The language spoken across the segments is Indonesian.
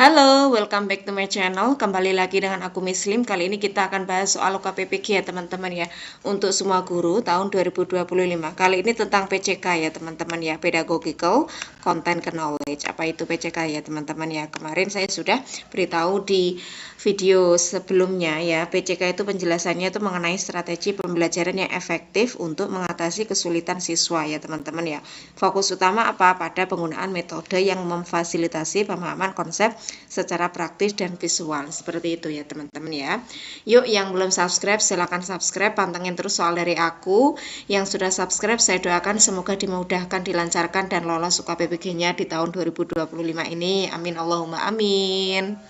Halo, welcome back to my channel. Kembali lagi dengan aku Muslim. Kali ini kita akan bahas soal UKPPG ya teman-teman ya. Untuk semua guru tahun 2025. Kali ini tentang PCK ya teman-teman ya. Pedagogical Content Knowledge. Apa itu PCK ya teman-teman ya. Kemarin saya sudah beritahu di video sebelumnya ya. PCK itu penjelasannya itu mengenai strategi pembelajaran yang efektif untuk mengatasi kesulitan siswa ya teman-teman ya. Fokus utama apa? Pada penggunaan metode yang memfasilitasi pemahaman konsep secara praktis dan visual. Seperti itu ya teman-teman ya. Yuk yang belum subscribe silahkan subscribe, pantengin terus soal dari aku. Yang sudah subscribe saya doakan semoga dimudahkan, dilancarkan dan lolos UKPPG-nya di tahun 2025 ini. Amin Allahumma amin.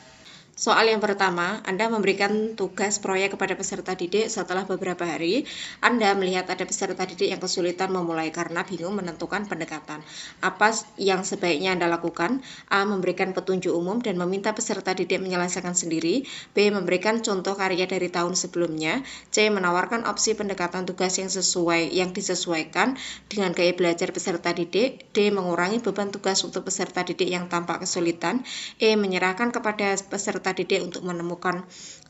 Soal yang pertama, Anda memberikan tugas proyek kepada peserta didik. Setelah beberapa hari, Anda melihat ada peserta didik yang kesulitan memulai karena bingung menentukan pendekatan. Apa yang sebaiknya Anda lakukan? A. Memberikan petunjuk umum dan meminta peserta didik menyelesaikan sendiri. B. Memberikan contoh karya dari tahun sebelumnya. C. Menawarkan opsi pendekatan tugas yang disesuaikan dengan gaya belajar peserta didik. D. Mengurangi beban tugas untuk peserta didik yang tampak kesulitan. E. Menyerahkan kepada peserta didik untuk menemukan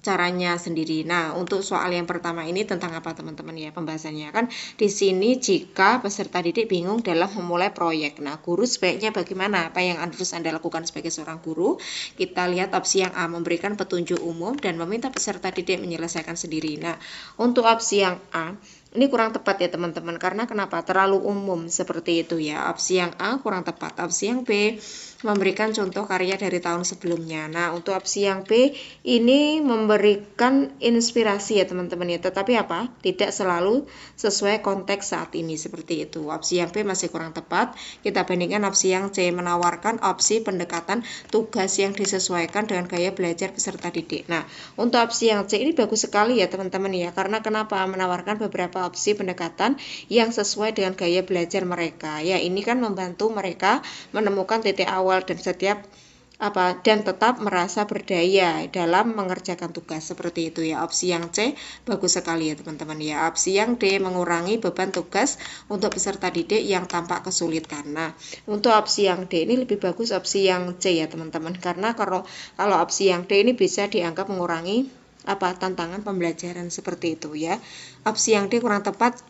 caranya sendiri. Nah, untuk soal yang pertama ini tentang apa teman-teman ya pembahasannya kan di sini jika peserta didik bingung dalam memulai proyek. Nah, guru sebaiknya bagaimana? Apa yang harus Anda lakukan sebagai seorang guru? Kita lihat opsi yang A, memberikan petunjuk umum dan meminta peserta didik menyelesaikan sendiri. Nah, untuk opsi yang A ini kurang tepat ya teman-teman, karena kenapa? Terlalu umum seperti itu ya. Opsi yang A kurang tepat. Opsi yang B memberikan contoh karya dari tahun sebelumnya. Nah, untuk opsi yang B ini memberikan inspirasi ya teman-teman ya. Tetapi apa? Tidak selalu sesuai konteks saat ini seperti itu. Opsi yang B masih kurang tepat. Kita bandingkan opsi yang C, menawarkan opsi pendekatan tugas yang disesuaikan dengan gaya belajar peserta didik. Nah, untuk opsi yang C ini bagus sekali ya teman-teman ya. Karena kenapa? Menawarkan beberapa opsi pendekatan yang sesuai dengan gaya belajar mereka. Ya, ini kan membantu mereka menemukan titik awal dan tetap merasa berdaya dalam mengerjakan tugas seperti itu ya. Opsi yang C bagus sekali ya teman-teman ya. Opsi yang D mengurangi beban tugas untuk peserta didik yang tampak kesulitan. Nah, untuk opsi yang D ini lebih bagus opsi yang C ya teman-teman, karena kalau opsi yang D ini bisa dianggap mengurangi tantangan pembelajaran seperti itu ya. Opsi yang D kurang tepat.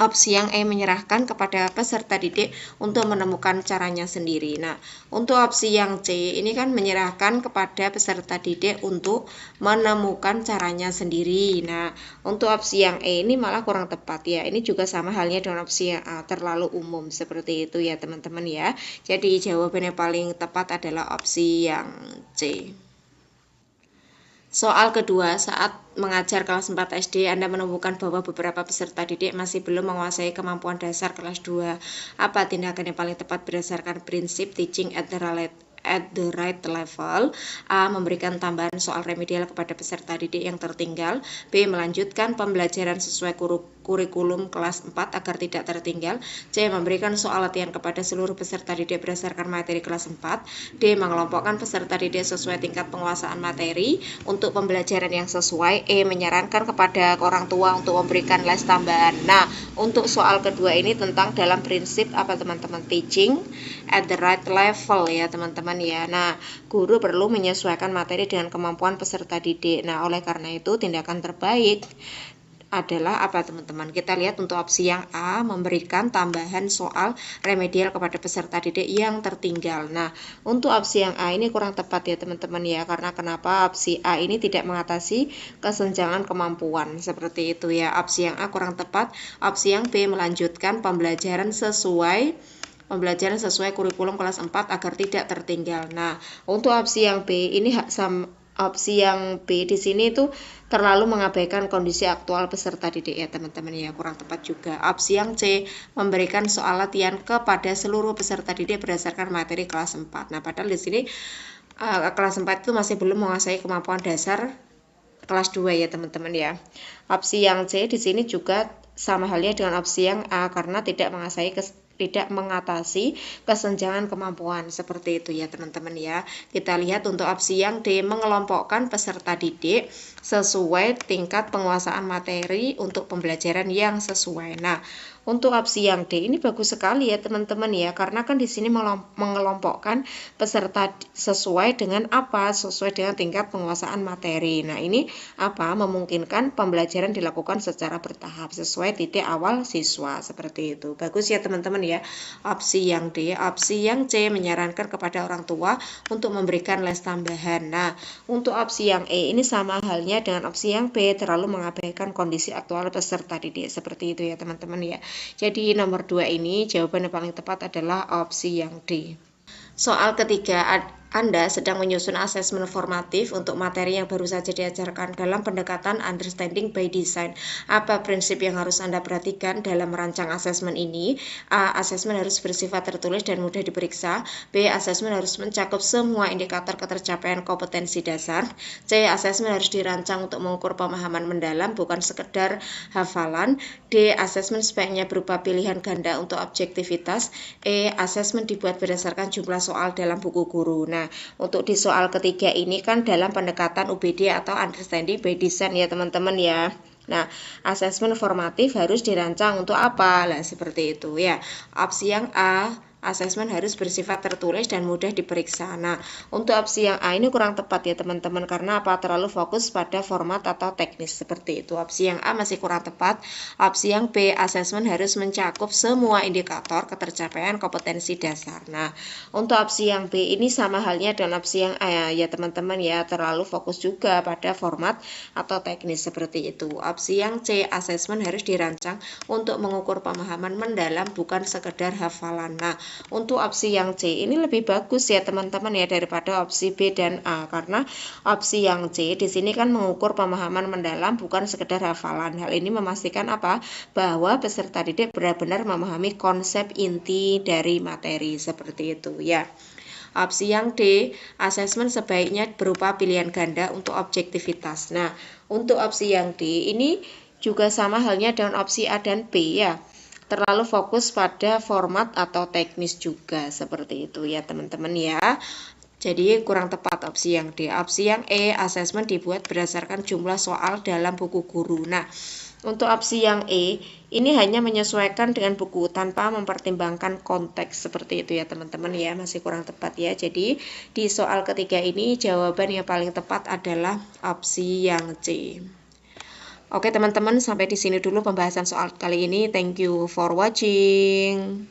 Opsi yang E menyerahkan kepada peserta didik untuk menemukan caranya sendiri. Nah, untuk opsi yang C ini kan menyerahkan kepada peserta didik untuk menemukan caranya sendiri. Nah, untuk opsi yang E ini malah kurang tepat ya. Ini juga sama halnya dengan opsi yang A, terlalu umum seperti itu ya teman-teman ya. Jadi jawabannya paling tepat adalah opsi yang C. Soal kedua, saat mengajar kelas 4 SD, Anda menemukan bahwa beberapa peserta didik masih belum menguasai kemampuan dasar kelas 2. Apa tindakan yang paling tepat berdasarkan prinsip teaching at the right level? A. Memberikan tambahan soal remedial kepada peserta didik yang tertinggal. B. Melanjutkan pembelajaran sesuai kurikulum kelas 4 agar tidak tertinggal. C. Memberikan soal latihan kepada seluruh peserta didik berdasarkan materi kelas 4. D. Mengelompokkan peserta didik sesuai tingkat penguasaan materi untuk pembelajaran yang sesuai. E. Menyarankan kepada orang tua untuk memberikan les tambahan. Nah, untuk soal kedua ini tentang dalam prinsip apa teman-teman? Teaching at the right level ya teman-teman ya. Nah, guru perlu menyesuaikan materi dengan kemampuan peserta didik. Nah, oleh karena itu tindakan terbaik adalah apa teman-teman? Kita lihat untuk opsi yang A, memberikan tambahan soal remedial kepada peserta didik yang tertinggal. Nah, untuk opsi yang A ini kurang tepat ya teman-teman ya, karena kenapa? Opsi A ini tidak mengatasi kesenjangan kemampuan seperti itu ya. Opsi yang A kurang tepat. Opsi yang B melanjutkan pembelajaran sesuai kurikulum kelas 4 agar tidak tertinggal. Nah, untuk opsi yang B ini opsi yang B di sini itu terlalu mengabaikan kondisi aktual peserta didik ya teman-teman ya, kurang tepat juga. Opsi yang C memberikan soal latihan kepada seluruh peserta didik berdasarkan materi kelas 4. Nah, padahal di sini kelas 4 itu masih belum menguasai kemampuan dasar kelas 2 ya teman-teman ya. Opsi yang C di sini juga sama halnya dengan opsi yang A, karena tidak mengatasi kesenjangan kemampuan seperti itu ya teman-teman ya. Kita lihat untuk opsi yang D, mengelompokkan peserta didik sesuai tingkat penguasaan materi untuk pembelajaran yang sesuai. Nah, Untuk opsi yang D ini bagus sekali ya teman-teman ya, karena kan di sini mengelompokkan peserta sesuai dengan apa? Sesuai dengan tingkat penguasaan materi. Nah, ini apa? Memungkinkan pembelajaran dilakukan secara bertahap sesuai titik awal siswa, seperti itu. Bagus ya teman-teman ya. Opsi yang D. Opsi yang C menyarankan kepada orang tua untuk memberikan les tambahan. Nah, untuk opsi yang E ini sama halnya dengan opsi yang B, terlalu mengabaikan kondisi aktual peserta didik, seperti itu ya teman-teman ya. Jadi nomor 2 ini jawaban yang paling tepat adalah opsi yang D. Soal ketiga, Anda sedang menyusun asesmen formatif untuk materi yang baru saja diajarkan dalam pendekatan understanding by design. Apa prinsip yang harus Anda perhatikan dalam merancang asesmen ini? A. Asesmen harus bersifat tertulis dan mudah diperiksa. B. Asesmen harus mencakup semua indikator ketercapaian kompetensi dasar. C. Asesmen harus dirancang untuk mengukur pemahaman mendalam, bukan sekedar hafalan. D. Asesmen sebaiknya berupa pilihan ganda untuk objektivitas. E. Asesmen dibuat berdasarkan jumlah soal dalam buku guru. Nah, untuk di soal ketiga ini kan dalam pendekatan UBD atau understanding by design ya teman-teman ya. Nah, asesmen formatif harus dirancang untuk apa? Lah, seperti itu ya. Opsi yang A, asesmen harus bersifat tertulis dan mudah diperiksa. Nah, untuk opsi yang A ini kurang tepat ya teman-teman, karena apa? Terlalu fokus pada format atau teknis, seperti itu. Opsi yang A masih kurang tepat. Opsi yang B, asesmen harus mencakup semua indikator ketercapaian kompetensi dasar. Nah, untuk opsi yang B ini sama halnya dengan opsi yang A ya teman-teman ya, terlalu fokus juga pada format atau teknis, seperti itu. Opsi yang C, asesmen harus dirancang untuk mengukur pemahaman mendalam, bukan sekedar hafalan. Nah, untuk opsi yang C ini lebih bagus ya teman-teman ya daripada opsi B dan A, karena opsi yang C di sini kan mengukur pemahaman mendalam, bukan sekedar hafalan. Hal ini memastikan apa? Bahwa peserta didik benar-benar memahami konsep inti dari materi, seperti itu ya. Opsi yang D, asesmen sebaiknya berupa pilihan ganda untuk objektivitas. Nah, untuk opsi yang D ini juga sama halnya dengan opsi A dan B ya. Terlalu fokus pada format atau teknis juga, seperti itu ya teman-teman ya. Jadi kurang tepat opsi yang D. Opsi yang E, asesmen dibuat berdasarkan jumlah soal dalam buku guru. Nah, untuk opsi yang E, ini hanya menyesuaikan dengan buku tanpa mempertimbangkan konteks, seperti itu ya teman-teman ya, masih kurang tepat ya. Jadi di soal ketiga ini jawaban yang paling tepat adalah opsi yang C. Oke teman-teman, sampai di sini dulu pembahasan soal kali ini. Thank you for watching.